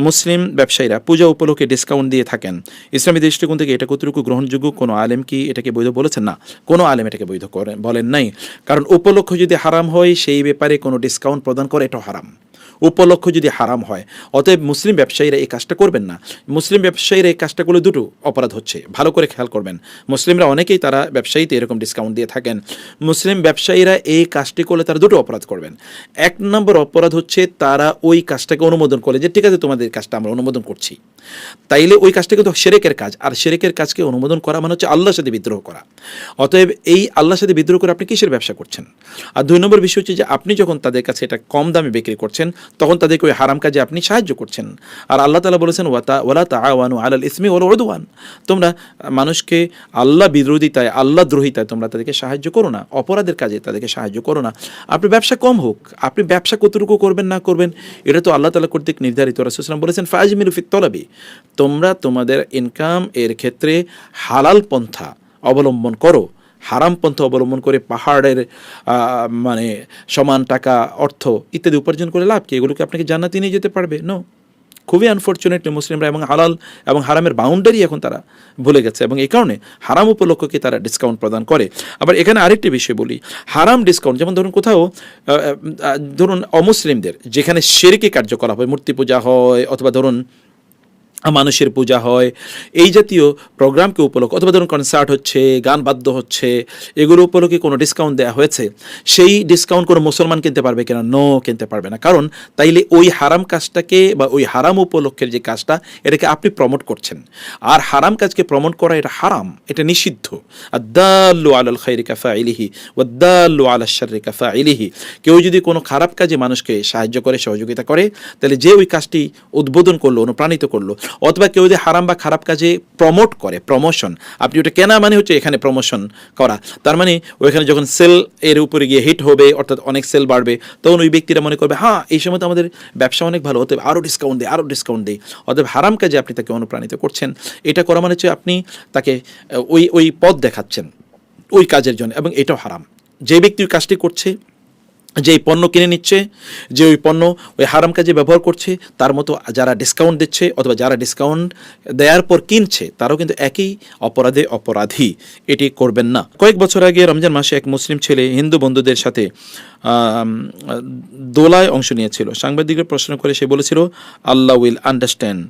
মুসলিম ব্যবসায়ীরা পূজা উপলক্ষে ডিসকাউন্ট দিয়ে থাকেন, ইসলামী দৃষ্টিকোণ থেকে এটা কতটুকু গ্রহণযোগ্য? কোনো আলেম কি এটাকে বৈধ বলেছেন? না, কোনো আলেম এটাকে বৈধ বলেন নাই। কারণ উপলক্ষ যদি হারাম হয় সেই ব্যাপারে কোনো ডিসকাউন্ট প্রদান করে এটাও হারাম। উপলক্ষ যদি হারাম হয়, অতএব মুসলিম ব্যবসায়ীরা এই কাজটা করবেন না। মুসলিম ব্যবসায়ীরা এই কাজটা করলে দুটো অপরাধ হচ্ছে, ভালো করে খেয়াল করবেন। মুসলিমরা অনেকেই তারা ব্যবসায়ীতে এরকম ডিসকাউন্ট দিয়ে থাকেন। মুসলিম ব্যবসায়ীরা এই কাজটি করলে তারা দুটো অপরাধ করবেন। এক নম্বর অপরাধ হচ্ছে তারা ওই কাজটাকে অনুমোদন করে, যে ঠিক আছে তোমাদের কাজটা আমরা অনুমোদন করছি, তাইলে ওই কাজটা কিন্তু শিরকের কাজ, আর শিরকের কাজকে অনুমোদন করা মানে হচ্ছে আল্লাহর সাথে বিদ্রোহ করা। অতএব এই আল্লাহর সাথে বিদ্রোহ করে আপনি কিসের ব্যবসা করছেন? আর দুই নম্বর বিষয় হচ্ছে যে আপনি যখন তাদের কাছে এটা কম দামে বিক্রি করছেন তখন তাদেরকে ওই হারাম কাজে আপনি সাহায্য করছেন। আর আল্লাহ তাআলা বলেছেন ওয়ালা তাআওয়ানু আলাল ইসমি ওয়াল উদওয়ান, তোমরা মানুষকে আল্লাহ বিরোধিতায়, আল্লাহ দ্রোহিতায় তোমরা তাদেরকে সাহায্য করো না, অপরাধের কাজে তাদেরকে সাহায্য করো না। আপনি ব্যবসা কম হোক, আপনি ব্যবসা কতটুকু করবেন না করবেন এটা তো আল্লাহ তাআলা কর্তৃক নির্ধারিত। রাসূল সাল্লাল্লাহু আলাইহি ওয়াসাল্লাম বলেছেন ফাজমিলু ফিত তলাবি, তোমরা তোমাদের ইনকাম এর ক্ষেত্রে হালাল পন্থা অবলম্বন করো। হারাম পন্থা অবলম্বন করে পাহাড়ের মানে সমান টাকা, অর্থ ইত্যাদি উপার্জন করে লাভ কি? এগুলোকে আপনাকে জান্নাতে নিয়ে যেতে পারবে? নো। খুবই আনফর্চুনেটলি মুসলিমরা এবং হালাল এবং হারামের বাউন্ডারি এখন তারা ভুলে গেছে, এবং এই কারণে হারাম উপলক্ষকে তারা ডিসকাউন্ট প্রদান করে। আবার এখানে আরেকটি বিষয় বলি, হারাম ডিসকাউন্ট যেমন ধরুন কোথাও ধরুন অমুসলিমদের যেখানে শিরকি কার্যকলাপ হয়, মূর্তি পূজা হয় অথবা ধরুন মানুষের পূজা হয়, এই জাতীয় প্রোগ্রামকে উপলক্ষে অথবা ধরুন কনসার্ট হচ্ছে, গান বাদ্য হচ্ছে, এগুলো উপলক্ষে কোনো ডিসকাউন্ট দেওয়া হয়েছে, সেই ডিসকাউন্ট কোনো মুসলমান কিনতে পারবে কিনা? নো, কিনতে পারবে না। কারণ তাইলে ওই হারাম কাজটাকে বা ওই হারাম উপলক্ষের যে কাজটা এটাকে আপনি প্রমোট করছেন, আর হারাম কাজকে প্রমোট করা এটা হারাম, এটা নিষিদ্ধ। আদ-দাল্লু আলাল খায়রি কাফাইলিহি ওয়াদ-দাল্লু আলাশ শাররি কাফাইলিহি, কেউ যদি কোনো খারাপ কাজে মানুষকে সাহায্য করে, সহযোগিতা করে, তাহলে যে ওই কাজটি উদ্বোধন করলো, অনুপ্রাণিত করলো, অথবা কেউ যদি হারাম বা খারাপ কাজে প্রমোট করে, প্রমোশন, আপনি ওটা কেনা মানে হচ্ছে এখানে প্রমোশন করা, তার মানে ওইখানে যখন সেল এর উপরে গিয়ে হিট হবে, অর্থাৎ অনেক সেল বাড়বে, তখন ওই ব্যক্তিরা মনে করবে হ্যাঁ এই সময় তো আমাদের ব্যবসা অনেক ভালো, অতএব আরও ডিসকাউন্ট দেয়, আরও ডিসকাউন্ট দেয়। অতএব হারাম কাজে আপনি তাকে অনুপ্রাণিত করছেন। এটা করা মানে হচ্ছে আপনি তাকে ওই পথ দেখাচ্ছেন ওই কাজের জন্য, এবং এটাও হারাম। যে ব্যক্তি ওই কাজটি করছে, যে পণ্য কিনে নিচ্ছে, যে ওই পণ্য ওই হারাম কাজে ব্যবহার করছে, তার মতো যারা ডিসকাউন্ট দিচ্ছে অথবা যারা ডিসকাউন্ট দেওয়ার পর কিনছে, তারাও কিন্তু একই অপরাধে অপরাধী। এটি করবেন না। কয়েক বছর আগে রমজান মাসে এক মুসলিম ছেলে হিন্দু বন্ধুদের সাথে দোলায় অংশ নিয়েছিল। সাংবাদিকের প্রশ্ন করে সে বলেছিল আল্লাহ উইল আন্ডারস্ট্যান্ড।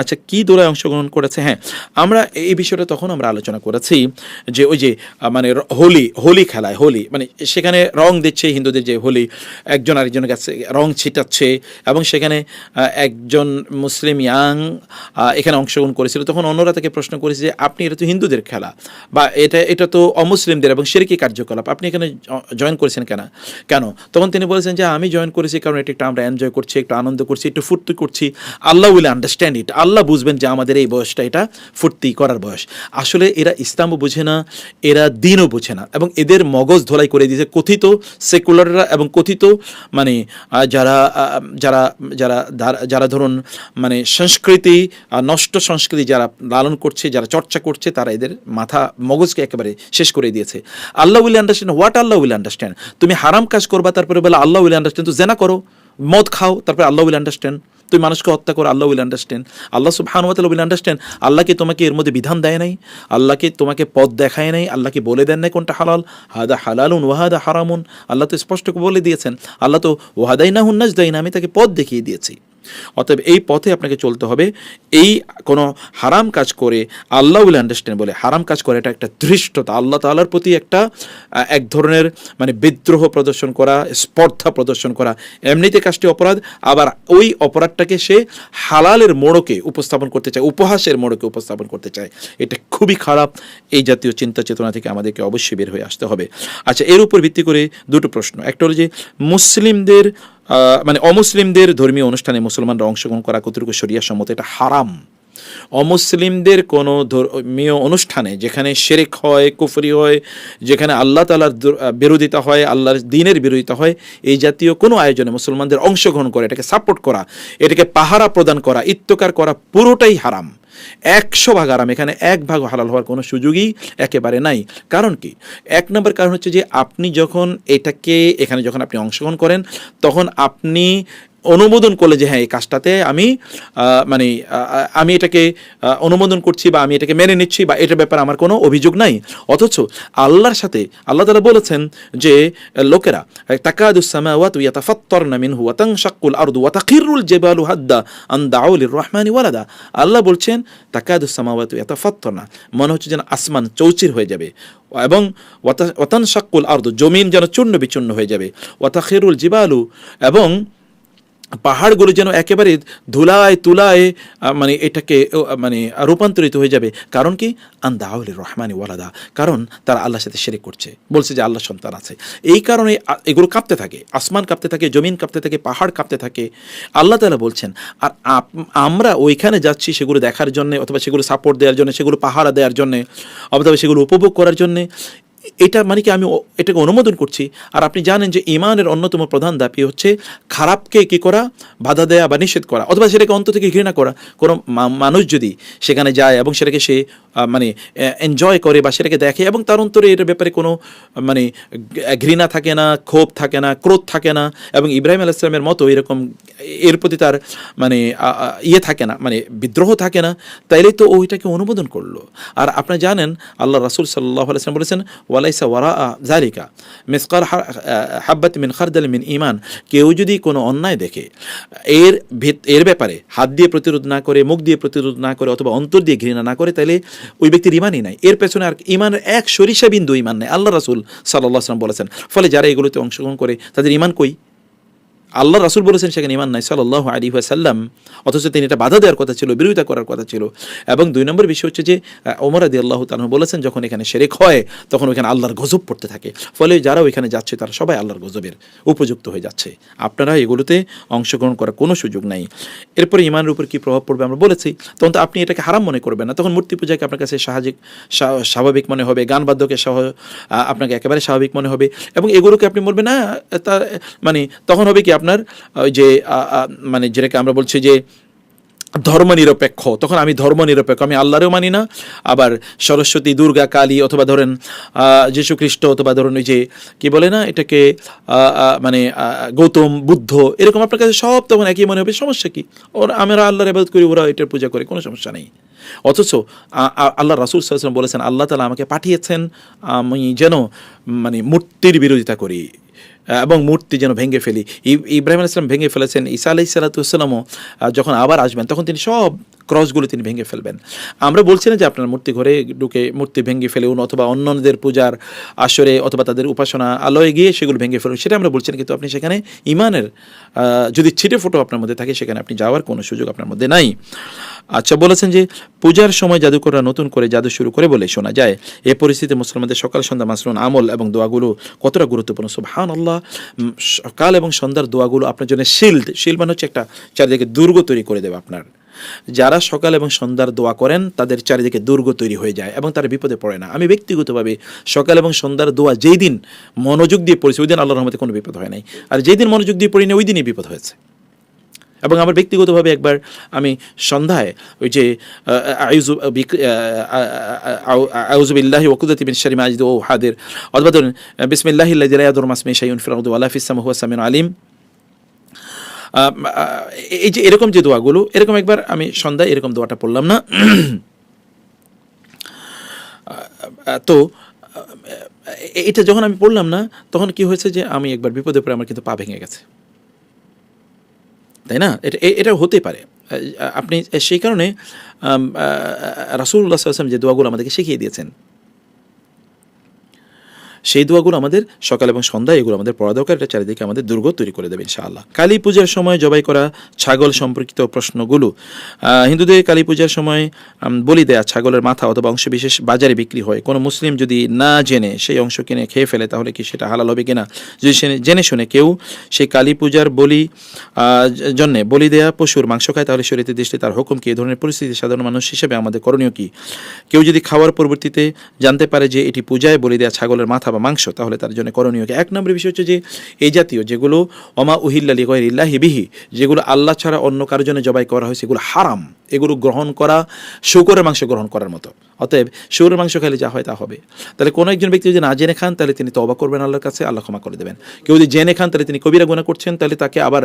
আচ্ছা, কি দোলায় অংশগ্রহণ করেছে? হ্যাঁ, আমরা এই বিষয়টা তখন আমরা আলোচনা করেছি যে ওই যে মানে হোলি খেলায়, হোলি মানে সেখানে রং দিচ্ছে হিন্দুদের, যে হোলি একজন আরেকজনের কাছে রং ছিটাচ্ছে, এবং সেখানে একজন মুসলিম ইয়াং এখানে অংশগ্রহণ করেছিল। তখন অন্যরা তাকে প্রশ্ন করেছে যে আপনি, এটা তো হিন্দুদের খেলা বা এটা তো অমুসলিমদের এবং শিরকি কার্যকলাপ, আপনি এখানে জয়েন করেছেন কেন? তখন তিনি বলেছেন যে আমি জয়েন করেছি কারণ এটা একটু আমরা এনজয় করছি, একটু আনন্দ করছি, একটু ফুর্তি করছি। আল্লাহ উইল আন্ডারস্ট্যান্ড ইট, আল্লাহ বুঝবেন যে আমাদের এই বয়সটা এটা ফুর্তি করার বয়স। আসলে এরা ইসলামও বুঝে না, এরা দিনও বুঝে না, এবং এদের মগজ ধোলাই করে দিয়েছে কথিত সেকুলাররা এবং কথিত মানে যারা যারা যারা যারা ধরুন মানে সংস্কৃতি, নষ্ট সংস্কৃতি যারা লালন করছে, যারা চর্চা করছে, তারা এদের মাথা মগজকে একেবারে শেষ করে দিয়েছে। Allah will understand, what Allah will understand? তুমি হারাম কাজ করবা তারপরে বলে আল্লাহ উইল আন্ডারস্ট্যান্ড, তো জেনা করো, মদ খাও, তারপরে আল্লাহ উইল আন্ডারস্ট্যান্ড, তুমি মানুষকে হত্যা করো, আল্লাহ উইল আন্ডারস্ট্যান্ড। আল্লাহ সুবহানাহু ওয়া তাআলা উইল আন্ডারস্ট্যান্ড। আল্লাহকে তোমাকে এর মধ্যে বিধান দেয় নাই, আল্লাহকে তোমাকে পথ দেখায় নাই, আল্লাহকে বলে দেন নাই কোনটা হালাল, হাদা হালালুন ওয়া হাদা হারামুন। আল্লাহ তো স্পষ্ট বলে দিয়েছেন, আল্লাহ তো ওয়াহাদাইনাহুন নাজদাইন, আমি তাকে পথ দেখিয়ে দিয়েছি। অতএব এই পথে আপনাকে চলতে হবে। এই কোনো হারাম কাজ করে আল্লাহ উইল আন্ডারস্ট্যান্ড বলে হারাম কাজ করে, এটা একটা ধৃষ্টতা, আল্লাহ তাআলার প্রতি একটা এক ধরনের মানে বিদ্রোহ প্রদর্শন করা, স্পর্ধা প্রদর্শন করা। এমনিতে কাজটি অপরাধ, আবার ওই অপরাধটাকে সে হালালের মোড়কে উপস্থাপন করতে চায়, উপহাসের মোড়কে উপস্থাপন করতে চায়। এটা খুবই খারাপ। এই জাতীয় চিন্তা চেতনা থেকে আমাদেরকে অবশ্যই বের হয়ে আসতে হবে। আচ্ছা, এর উপর ভিত্তি করে দুটো প্রশ্ন। একটা হলো যে মুসলিমদের মানে অমুসলিমদের ধর্মীয় অনুষ্ঠানে মুসলমানরা অংশগ্রহণ করা কতটুকু শরিয়া সম্মত? এটা হারাম। অমুসলিমদের কোনো ধর্মীয় অনুষ্ঠানে যেখানে শিরক হয়, কুফরি হয়, যেখানে আল্লাহ তাআলার বিরোধিতা হয়, আল্লাহর দ্বীনের বিরোধিতা হয়, এই জাতীয় কোনো আয়োজনে মুসলমানদের অংশগ্রহণ করা, এটাকে সাপোর্ট করা, এটাকে পাহারা প্রদান করা, ইত্তকার করা, পুরোটাই হারাম। 100 ভাগ হারাম। এখানে 1 ভাগ হালাল হওয়ার কোনো সুযোগই একেবারে নাই। কারণ কি? 1 নম্বর কারণ হচ্ছে যে আপনি যখন এখানে যখন আপনি অংশগ্রহণ করেন, তখন আপনি অনুমোদন করলে যে হ্যাঁ এই কাজটাতে আমি মানে আমি এটাকে অনুমোদন করছি বা আমি এটাকে মেনে নিচ্ছি বা এটার ব্যাপারে আমার কোনো অভিযোগ নাই, অথচ আল্লাহর সাথে আল্লাহ তাআলা বলেছেন যে লোকেরা তাকাদুস সামাওয়াতু ইয়াতাফাত্তারনা মিনহু ওয়া তানশাক্কুল আরদু ওয়া তাখিরুল জিবালু হাদ্দা আন দাউ লিররহমানি ওয়ালাদা। আল্লাহ বলছেন তাকাদুস সামাওয়াতু ইয়াতাফাত্তারনা, মনে হচ্ছে যেন আসমান চৌচির হয়ে যাবে, এবং ওয়া তানশাক্কুল আরদু, জমিন যেন চূর্ণ বিচূর্ণ হয়ে যাবে, ওয়া তাখিরুল জিবালু, এবং পাহাড়গুলো যেন একেবারে ধুলায় তুলায় মানে এটাকে মানে রূপান্তরিত হয়ে যাবে। কারণ কি? আন্দাউলির রহমানি ওয়ালাদা, কারণ তারা আল্লাহর সাথে শিরক করছে, বলছে যে আল্লাহ সন্তান আছে। এই কারণে এগুলো কাঁপতে থাকে, আসমান কাঁপতে থাকে, জমিন কাঁপতে থাকে, পাহাড় কাঁপতে থাকে। আল্লাহ তাআলা বলছেন আর আমরা ওইখানে যাচ্ছি সেগুলো দেখার জন্যে, অথবা সেগুলো সাপোর্ট দেওয়ার জন্য, সেগুলো পাহারা দেওয়ার জন্যে, অথবা সেগুলো উপভোগ করার জন্যে। এটা মানে কি আমি এটাকে অনুমোদন করছি? আর আপনি জানেন যে ঈমানের অন্যতম প্রধান দাবি হচ্ছে খারাপকে কি করা, বাধা দেয়া বা নিষেধ করা, অথবা সেটাকে অন্তর থেকে ঘৃণা করা। কোনো মানুষ যদি সেখানে যায় এবং সেটাকে সে মানে এনজয় করে বা সেটাকে দেখে, এবং তার অন্তরে এটার ব্যাপারে কোনো মানে ঘৃণা থাকে না, ক্ষোভ থাকে না, ক্রোধ থাকে না, এবং ইব্রাহিম আলাইহিস সালামের মতো এরকম এর প্রতি তার মানে ইয়ে থাকে না, মানে বিদ্রোহ থাকে না, তাইলে তো ওইটাকে অনুমোদন করলো। আর আপনি জানেন আল্লাহ রাসূল সাল্লাল্লাহু আলাইহি ওয়াসাল্লাম বলেছেন ওয়ালাইসা ওয়ারাআ যালিকা মিসকাল হাব্বাত মিন খারদাল মিন ঈমান, কেউ যদি কোনো অন্যায় দেখে এর ব্যাপারে হাত দিয়ে প্রতিরোধ না করে, মুখ দিয়ে প্রতিরোধ না করে, অথবা অন্তর দিয়ে ঘৃণা না করে, তাহলে ওই ব্যক্তির ঈমানই নাই। এর পেছনে আর ঈমানের এক সরিষা বিন্দু ঈমান নেই, আল্লাহ রাসূল সাল্লাল্লাহু আলাইহি ওয়াসাল্লাম বলেছেন। ফলে যারা এগুলোতে অংশগ্রহণ করে তাদের ঈমান কই? আল্লাহ রাসূল বলেছেন সেখানে ঈমান নাই সাল্লাল্লাহু আলাইহি ওয়াসাল্লাম, অথচ তিনি এটা বাধা দেওয়ার কথা ছিল, বিরোধিতা করার কথা ছিল। এবং 2 নম্বর বিষয় হচ্ছে যে ওমর রাদিয়াল্লাহু তাআলা বলেছেন যখন এখানে শিরক হয় তখন ওইখানে আল্লাহর গজব পড়তে থাকে, ফলে যারা ওইখানে যাচ্ছে তারা সবাই আল্লাহর গজবের উপযুক্ত হয়ে যাচ্ছে। আপনারা এগুলোতে অংশগ্রহণ করার কোনো সুযোগ নাই। এরপরে ঈমানের উপর কী প্রভাব পড়বে আমরা বলেছি। তখন তো আপনি এটাকে হারাম মনে করবেন না, তখন মূর্তি পূজাকে আপনার কাছে স্বাভাবিক মনে হবে, গান বাদ্যকে আপনাকে একেবারে স্বাভাবিক মনে হবে, এবং এগুলোকে আপনি বলবেন না তা মানে তখন হবে কি আপনার ওই যে মানে যেটাকে আমরা বলছি যে ধর্মনিরপেক্ষ, তখন আমি ধর্মনিরপেক্ষ, আমি আল্লাহরেও মানি না, আবার সরস্বতী, দুর্গা, কালী, অথবা ধরেন যীশু খ্রিস্ট, অথবা ধরেন ওই যে কি বলে না এটাকে মানে গৌতম বুদ্ধ, এরকম আপনার কাছে সব তখন একই মনে হবে। সমস্যা কি? আমরা আল্লাহর ইবাদত করি, ওরা এটার পূজা করে, কোনো সমস্যা নেই। অথচ আল্লাহ রাসূল সাল্লাল্লাহু আলাইহি ওয়াসাল্লাম বলেছেন আল্লাহ তাআলা আমাকে পাঠিয়েছেন আমি যেন মানে মূর্তির বিরোধিতা করি এবং মূর্তি যেন ভেঙে ফেলি। ইব্রাহিম আলাইহিস সালাম ভেঙে ফেলেছেন, ঈসা আলাইহিস সালামও যখন আবার আসবেন তখন তিনি সব ক্রসগুলো তিনি ভেঙে ফেলবেন। আমরা বলছি না যে আপনার মূর্তি ঘরে ঢুকে মূর্তি ভেঙে ফেলুন, অথবা অন্যদের পূজার আসরে অথবা তাদের উপাসনা আলোয় গিয়ে সেগুলো ভেঙে ফেলুন, সেটা আমরা বলছি না। কিন্তু আপনি সেখানে ঈমানের যদি ছিটে ফোটো আপনার মধ্যে থাকে সেখানে আপনি যাওয়ার কোনো সুযোগ আপনার মধ্যে নাই। আচ্ছা, বলেছেন যে পূজার সময় জাদুকররা নতুন করে জাদু শুরু করে বলে শোনা যায়। এই পরিস্থিতিতে মুসলমানদের সকাল সন্ধ্যা মাসনুন আমল এবং দোয়াগুলো কতটা গুরুত্বপূর্ণ। সুবহানাল্লাহ, সকাল এবং সন্ধ্যার দোয়াগুলো আপনার জন্য শিল্ড মানে হচ্ছে একটা চারিদিকে দুর্গ তৈরি করে দেবে আপনার। যারা সকাল এবং সন্ধ্যার দোয়া করেন তাদের চারিদিকে দুর্গ তৈরি হয়ে যায় এবং তারা বিপদে পড়ে না। আমি ব্যক্তিগতভাবে সকাল এবং সন্ধ্যার দোয়া যেই দিন মনোযোগ দিয়ে পড়েছি ওই দিন আল্লাহর রহমতে কোনো বিপদ হয় নাই, আর যেই দিন মনোযোগ দিয়ে পড়ি না ওই দিনই বিপদ হয়েছে। এবং আমার ব্যক্তিগতভাবে একবার আমি সন্ধ্যায় ওই যে আউযু বিল্লাহি ওয়া কুদরাতি মিন শাররি মা আজিদু ওয়া হাদির, অথবা ধরুন বিসমিল্লাহিল্লাযী লা ইয়াদুররু মা ইসমিহি শাইউন ফিল আরদি ওয়া লা ফিস সামাই ওয়া হুয়া সামিউল আলিম, এই যে এরকম যে দোয়াগুলো, এরকম একবার আমি সন্ধ্যায় এরকম দোয়াটা পড়লাম না। তো এটা যখন আমি পড়লাম না তখন কি হয়েছে যে আমি একবার বিপদে পড়ে আমার কিন্তু পা ভেঙে গেছে, তাই না? এটা হতে পারে। আপনি সেই কারণে রাসূলুল্লাহ সাল্লাল্লাহু আলাইহি ওয়াসাল্লাম যে দোয়াগুলো আমাদেরকে শিখিয়ে দিয়েছেন সেই দোয়াগুলো আমাদের সকাল এবং সন্ধ্যায় এগুলো আমাদের পড়া দরকার। এটা চারিদিকে আমাদের দুর্গ তৈরি করে দেবে ইনশাআল্লাহ। কালী পূজার সময় জবাই করা ছাগল সম্পর্কিত প্রশ্নগুলো। হিন্দুদের কালী পূজার সময় বলি দেয়া ছাগলের মাথা অথবা অংশ বিশেষ বাজারে বিক্রি হয়। কোনো মুসলিম যদি না জেনে সেই অংশ কিনে খেয়ে ফেলে তাহলে কি সেটা হালাল হবে কিনা? যদি জেনে শুনে কেউ সেই কালী পূজার জন্যে বলি দেয়া পশুর মাংস খায় তাহলে শরীয়তের দৃষ্টিতে তার হুকুম কি? এই ধরনের পরিস্থিতি সাধারণ মানুষ হিসেবে আমাদের করণীয় কি? কেউ যদি খাওয়ার পরবর্তীতে জানতে পারে যে এটি পূজায় বলি দেয়া ছাগলের মাথা বা মাংস তাহলে তার জন্য করণীয় কি? 1 নম্বর বিষয় হচ্ছে যে এই জাতীয় যেগুলো ওমা উহিল্লা লিগাইরিল্লাহি বিহি, যেগুলো আল্লাহ ছাড়া অন্য কারোর জন্য জবাই করা হয় সেগুলো হারাম। এগুলো গ্রহণ করা শুকরের মাংস গ্রহণ করার মতো, অতএব শুয়োরের মাংস খেলে যা হয় তা হবে। তাহলে কোনো একজন ব্যক্তি যদি না জেনে খান তাহলে তিনি তওবা করবেন আল্লাহর কাছে, আল্লাহ ক্ষমা করে দেবেন। কেউ যদি জেনে খান তাহলে তিনি কবিরা গুনাহ করছেন, তাহলে তাকে আবার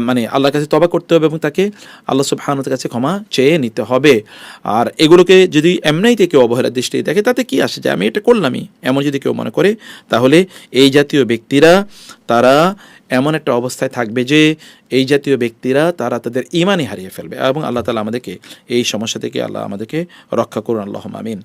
মানে আল্লাহর কাছে তওবা করতে হবে এবং তাকে আল্লাহ সুবহানাহু ওয়া তাআলার কাছে ক্ষমা চেয়ে নিতে হবে। আর এগুলোকে যদি এমনিতে কেউ অবহেলার দৃষ্টি দেখে তাতে কি আসে যে আমি এটা করলামই, এমন যদি কেউ মনে করে, তাহলে এই জাতীয় ব্যক্তিরা তারা এমন একটা অবস্থায় থাকবে যে এই জাতীয় ব্যক্তিরা তারা তাদের ঈমানই হারিয়ে ফেলবে। এবং আল্লাহ তাআলা আমাদেরকে এই সমস্যা থেকে আল্লাহ আমাদেরকে রক্ষা করুন, আল্লাহুম্মা আমিন।